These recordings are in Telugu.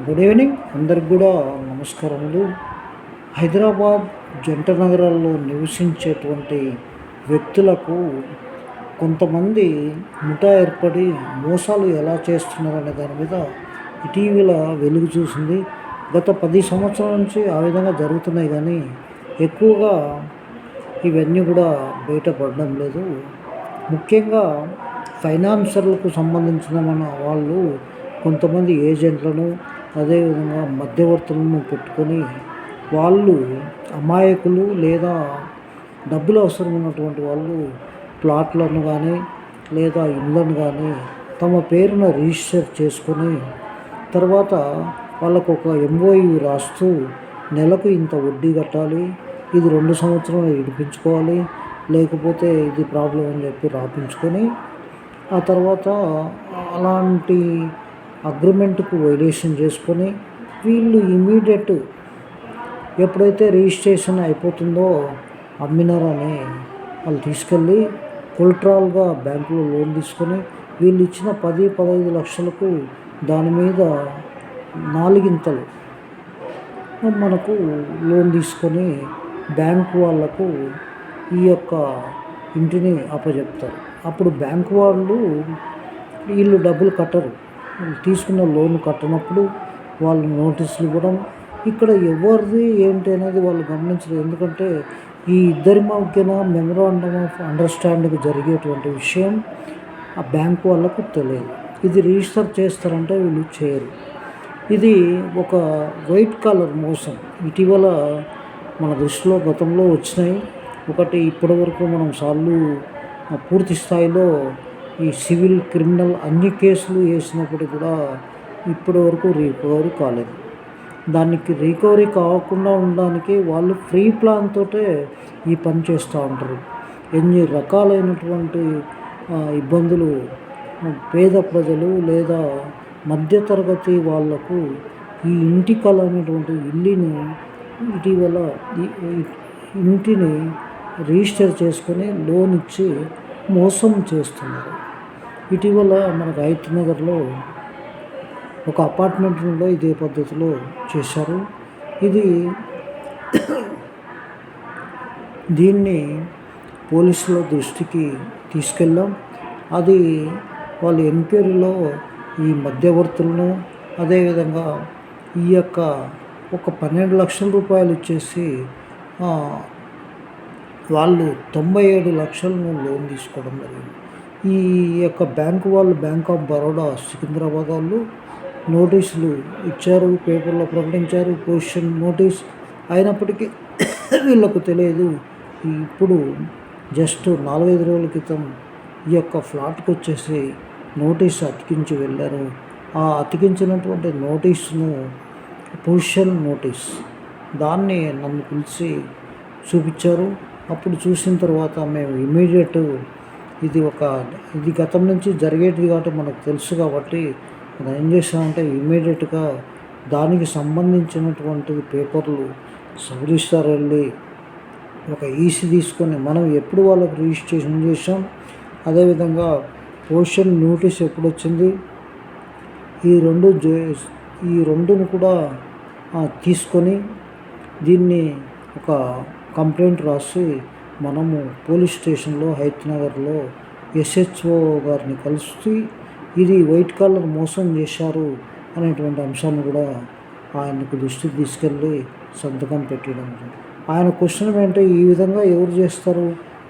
గుడ్ ఈవినింగ్ అందరికి కూడా నమస్కారములు. హైదరాబాద్ జంట నగరాల్లో నివసించేటువంటి వ్యక్తులకు కొంతమంది ముఠా ఏర్పడి మోసాలు ఎలా చేస్తున్నారనే దాని మీద ఇటీవల వెలుగు చూసింది. గత 10 సంవత్సరాల నుంచి ఆ విధంగా జరుగుతున్నాయి, కానీ ఎక్కువగా ఇవన్నీ కూడా బయటపడడం లేదు. ముఖ్యంగా ఫైనాన్సర్లకు సంబంధించిన మన వాళ్ళు కొంతమంది ఏజెంట్లను, అదేవిధంగా మధ్యవర్తులను పెట్టుకొని వాళ్ళు అమాయకులు లేదా డబ్బులు అవసరం ఉన్నటువంటి వాళ్ళు ప్లాట్లను కానీ లేదా ఇళ్ళను కానీ తమ పేరున రిజిస్టర్ చేసుకొని తర్వాత వాళ్ళకు ఒక ఎంఓయు రాస్తూ నెలకు ఇంత వడ్డీ కట్టాలి, ఇది 2 సంవత్సరాలు విడిపించుకోవాలి, లేకపోతే ఇది ప్రాబ్లం అని చెప్పి రాపించుకొని ఆ తర్వాత అలాంటి అగ్రిమెంట్కు వైలేషన్ చేసుకొని వీళ్ళు ఇమీడియట్ ఎప్పుడైతే రిజిస్ట్రేషన్ అయిపోతుందో అమ్మినారని వాళ్ళు తీసుకెళ్ళి కొలట్రాల్గా బ్యాంకులో లోన్ తీసుకొని వీళ్ళు ఇచ్చిన 10-15 లక్షలకు దాని మీద 4 మనకు లోన్ తీసుకొని బ్యాంకు వాళ్ళకు ఈ యొక్క ఇంటిని అప్పచెప్తారు. అప్పుడు బ్యాంకు వాళ్ళు వీళ్ళు డబ్బులు కట్టరు. తీసుకున్న లోన్ కట్టనప్పుడు వాళ్ళు నోటీసులు ఇవ్వడం, ఇక్కడ ఎవరిది ఏంటి అనేది వాళ్ళు గమనించరు. ఎందుకంటే ఈ ఇద్దరి మధ్యన మెమరాండమ్ ఆఫ్ అండర్స్టాండింగ్ జరిగేటువంటి విషయం ఆ బ్యాంకు వాళ్ళకు తెలియదు. ఇది రిజిస్టర్ చేస్తారంటే వీళ్ళు చేయరు. ఇది ఒక వైట్ కాలర్ మోసం. ఇటీవల మన దృష్టిలో గతంలో వచ్చినాయి. ఒకటి ఇప్పటివరకు మనం పూర్తి స్థాయిలో ఈ సివిల్, క్రిమినల్ అన్ని కేసులు వేసినప్పటికీ కూడా ఇప్పటి వరకు రికవరీ కాలేదు. దానికి రికవరీ కాకుండా ఉండడానికి వాళ్ళు ఫ్రీ ప్లాన్ తోటే ఈ పని చేస్తూ ఉంటారు. ఎన్ని రకాలైనటువంటి ఇబ్బందులు పేద ప్రజలు లేదా మధ్యతరగతి వాళ్లకు ఈ ఇంటి కళ అనేటువంటి ఇల్లుని ఇటీవల ఇంటిని రిజిస్టర్ చేసుకొని లోన్ ఇచ్చి మోసం చేస్తున్నారు. ఇటీవల మనకు హైత్ నగర్లో ఒక అపార్ట్మెంట్లో ఇదే పద్ధతిలో చేశారు. దీన్ని పోలీసుల దృష్టికి తీసుకెళ్ళాం. అది వాళ్ళ ఎంక్వైరీలో ఈ మధ్యవర్తులను, అదేవిధంగా ఈ యొక్క ఒక 12 లక్షల రూపాయలు ఇచ్చేసి వాళ్ళు 97 లక్షలను లోన్ తీసుకోవడం జరిగింది. ఈ యొక్క బ్యాంకు వాళ్ళు, బ్యాంక్ ఆఫ్ బరోడా సికింద్రాబాద్ వాళ్ళు నోటీసులు ఇచ్చారు, పేపర్లో ప్రకటించారు, పొజిషన్ నోటీస్. అయినప్పటికీ వీళ్ళకు తెలియదు. ఇప్పుడు జస్ట్ 4-5 రోజుల క్రితం ఈ యొక్క ఫ్లాట్కి వచ్చేసి నోటీస్ అతికించి వెళ్ళారు. ఆ అతికించినటువంటి నోటీసును పొజిషన్ నోటీస్ దాన్ని నన్ను పిలిచి చూపించారు. అప్పుడు చూసిన తర్వాత మేము ఇమీడియట్ ఇది గతం నుంచి జరిగేటిది కాబట్టి మనకు తెలుసు కాబట్టి మనం ఏం చేసామంటే ఇమీడియట్గా దానికి సంబంధించినటువంటి పేపర్లు సబ్ రిజిస్ట్రార్ వెళ్ళి ఒక ఈసీ తీసుకొని మనం ఎప్పుడు వాళ్ళకు రిజిస్ట్రేషన్ చేసాం, అదేవిధంగా పొజిషన్ నోటీస్ ఎప్పుడు వచ్చింది, ఈ రెండును కూడా తీసుకొని దీన్ని ఒక కంప్లైంట్ రాసి మనము పోలీస్ స్టేషన్లో హైత్ నగర్లో ఎస్హెచ్ఓ గారిని కలిసి ఇది వైట్ కాలర్ మోసం చేశారు అనేటువంటి అంశాన్ని కూడా ఆయనకు దృష్టికి తీసుకెళ్ళి సంతకం పెట్టడం. ఆయన క్వశ్చన్ ఏంటంటే ఈ విధంగా ఎవరు చేస్తారు,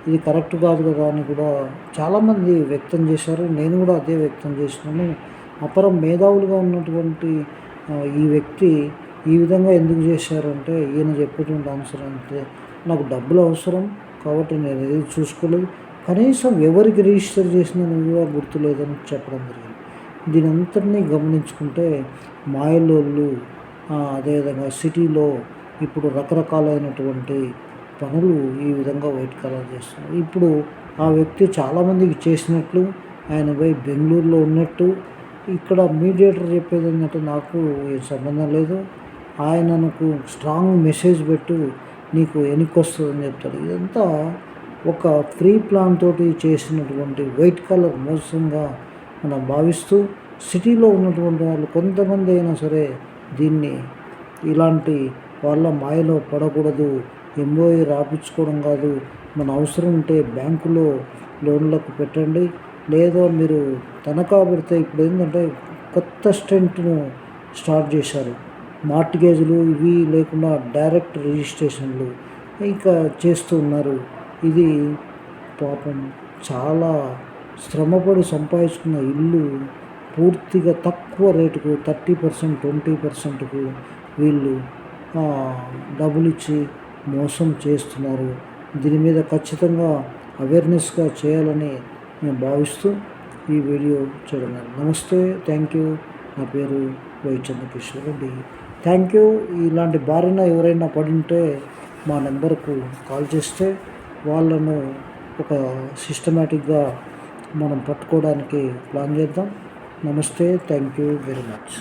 ఇది కరెక్ట్ కాదు కదా అని కూడా చాలామంది వ్యక్తం చేశారు. నేను కూడా అదే వ్యక్తం చేసినాను. అపరం మేధావులుగా ఉన్నటువంటి ఈ వ్యక్తి ఈ విధంగా ఎందుకు చేశారంటే ఈయన చెప్పేటువంటి ఆన్సర్ అంటే నాకు డబ్బులు అవసరం కాబట్టి నేను ఏది చూసుకోలేదు, కనీసం ఎవరికి రిజిస్టర్ చేసినా కూడా గుర్తులేదని చెప్పడం జరిగింది. దీని అంతటినీ గమనించుకుంటే మాయలోళ్ళు, అదేవిధంగా సిటీలో ఇప్పుడు రకరకాలైనటువంటి పనులు ఈ విధంగా వైట్ కలర్ చేస్తున్నారు. ఇప్పుడు ఆ వ్యక్తి చాలామందికి చేసినట్లు ఆయన పోయి బెంగళూరులో ఉన్నట్టు ఇక్కడ మీడియేటర్ చెప్పేది ఏంటంటే నాకు ఏ సంబంధం లేదు, ఆయనకు స్ట్రాంగ్ మెసేజ్ పెట్టు నీకు వెనక్కి వస్తుందని చెప్తాడు. ఇదంతా ఒక ఫ్రీ ప్లాన్ తోటి చేసినటువంటి వైట్ కలర్ మోసంగా మనం భావిస్తూ సిటీలో ఉన్నటువంటి వాళ్ళు కొంతమంది అయినా సరే దీన్ని ఇలాంటి వాళ్ళ మాయలో పడకూడదు. ఎంఓఏ రాపించుకోవడం కాదు, మన అవసరం ఉంటే బ్యాంకులో లోన్లకు పెట్టండి. లేదా మీరు తనఖా పెడితే ఇప్పుడు ఏంటంటే కొత్త స్టెంట్ను స్టార్ట్ చేశారు. మార్టిగేజ్లు ఇవి లేకుండా డైరెక్ట్ రిజిస్ట్రేషన్లు ఇంకా చేస్తూ ఉన్నారు. ఇది పాపం చాలా శ్రమపడి సంపాదించుకున్న ఇల్లు పూర్తిగా తక్కువ రేటుకు 30%, 20%కు వీళ్ళు డబ్బులు ఇచ్చి మోసం చేస్తున్నారు. దీని మీద ఖచ్చితంగా అవేర్నెస్గా చేయాలని నేను భావిస్తూ ఈ వీడియో చేయడం. నమస్తే, థ్యాంక్ యూ. నా పేరు Y Chandrakishore Reddy. Thank you. ఇలాంటి బారిన ఎవరైనా పడి ఉంటే మా నెంబర్కు కాల్ చేస్తే వాళ్ళను ఒక సిస్టమేటిక్గా మనం పట్టుకోవడానికి ప్లాన్ చేద్దాం. నమస్తే, థ్యాంక్ యూ వెరీ మచ్.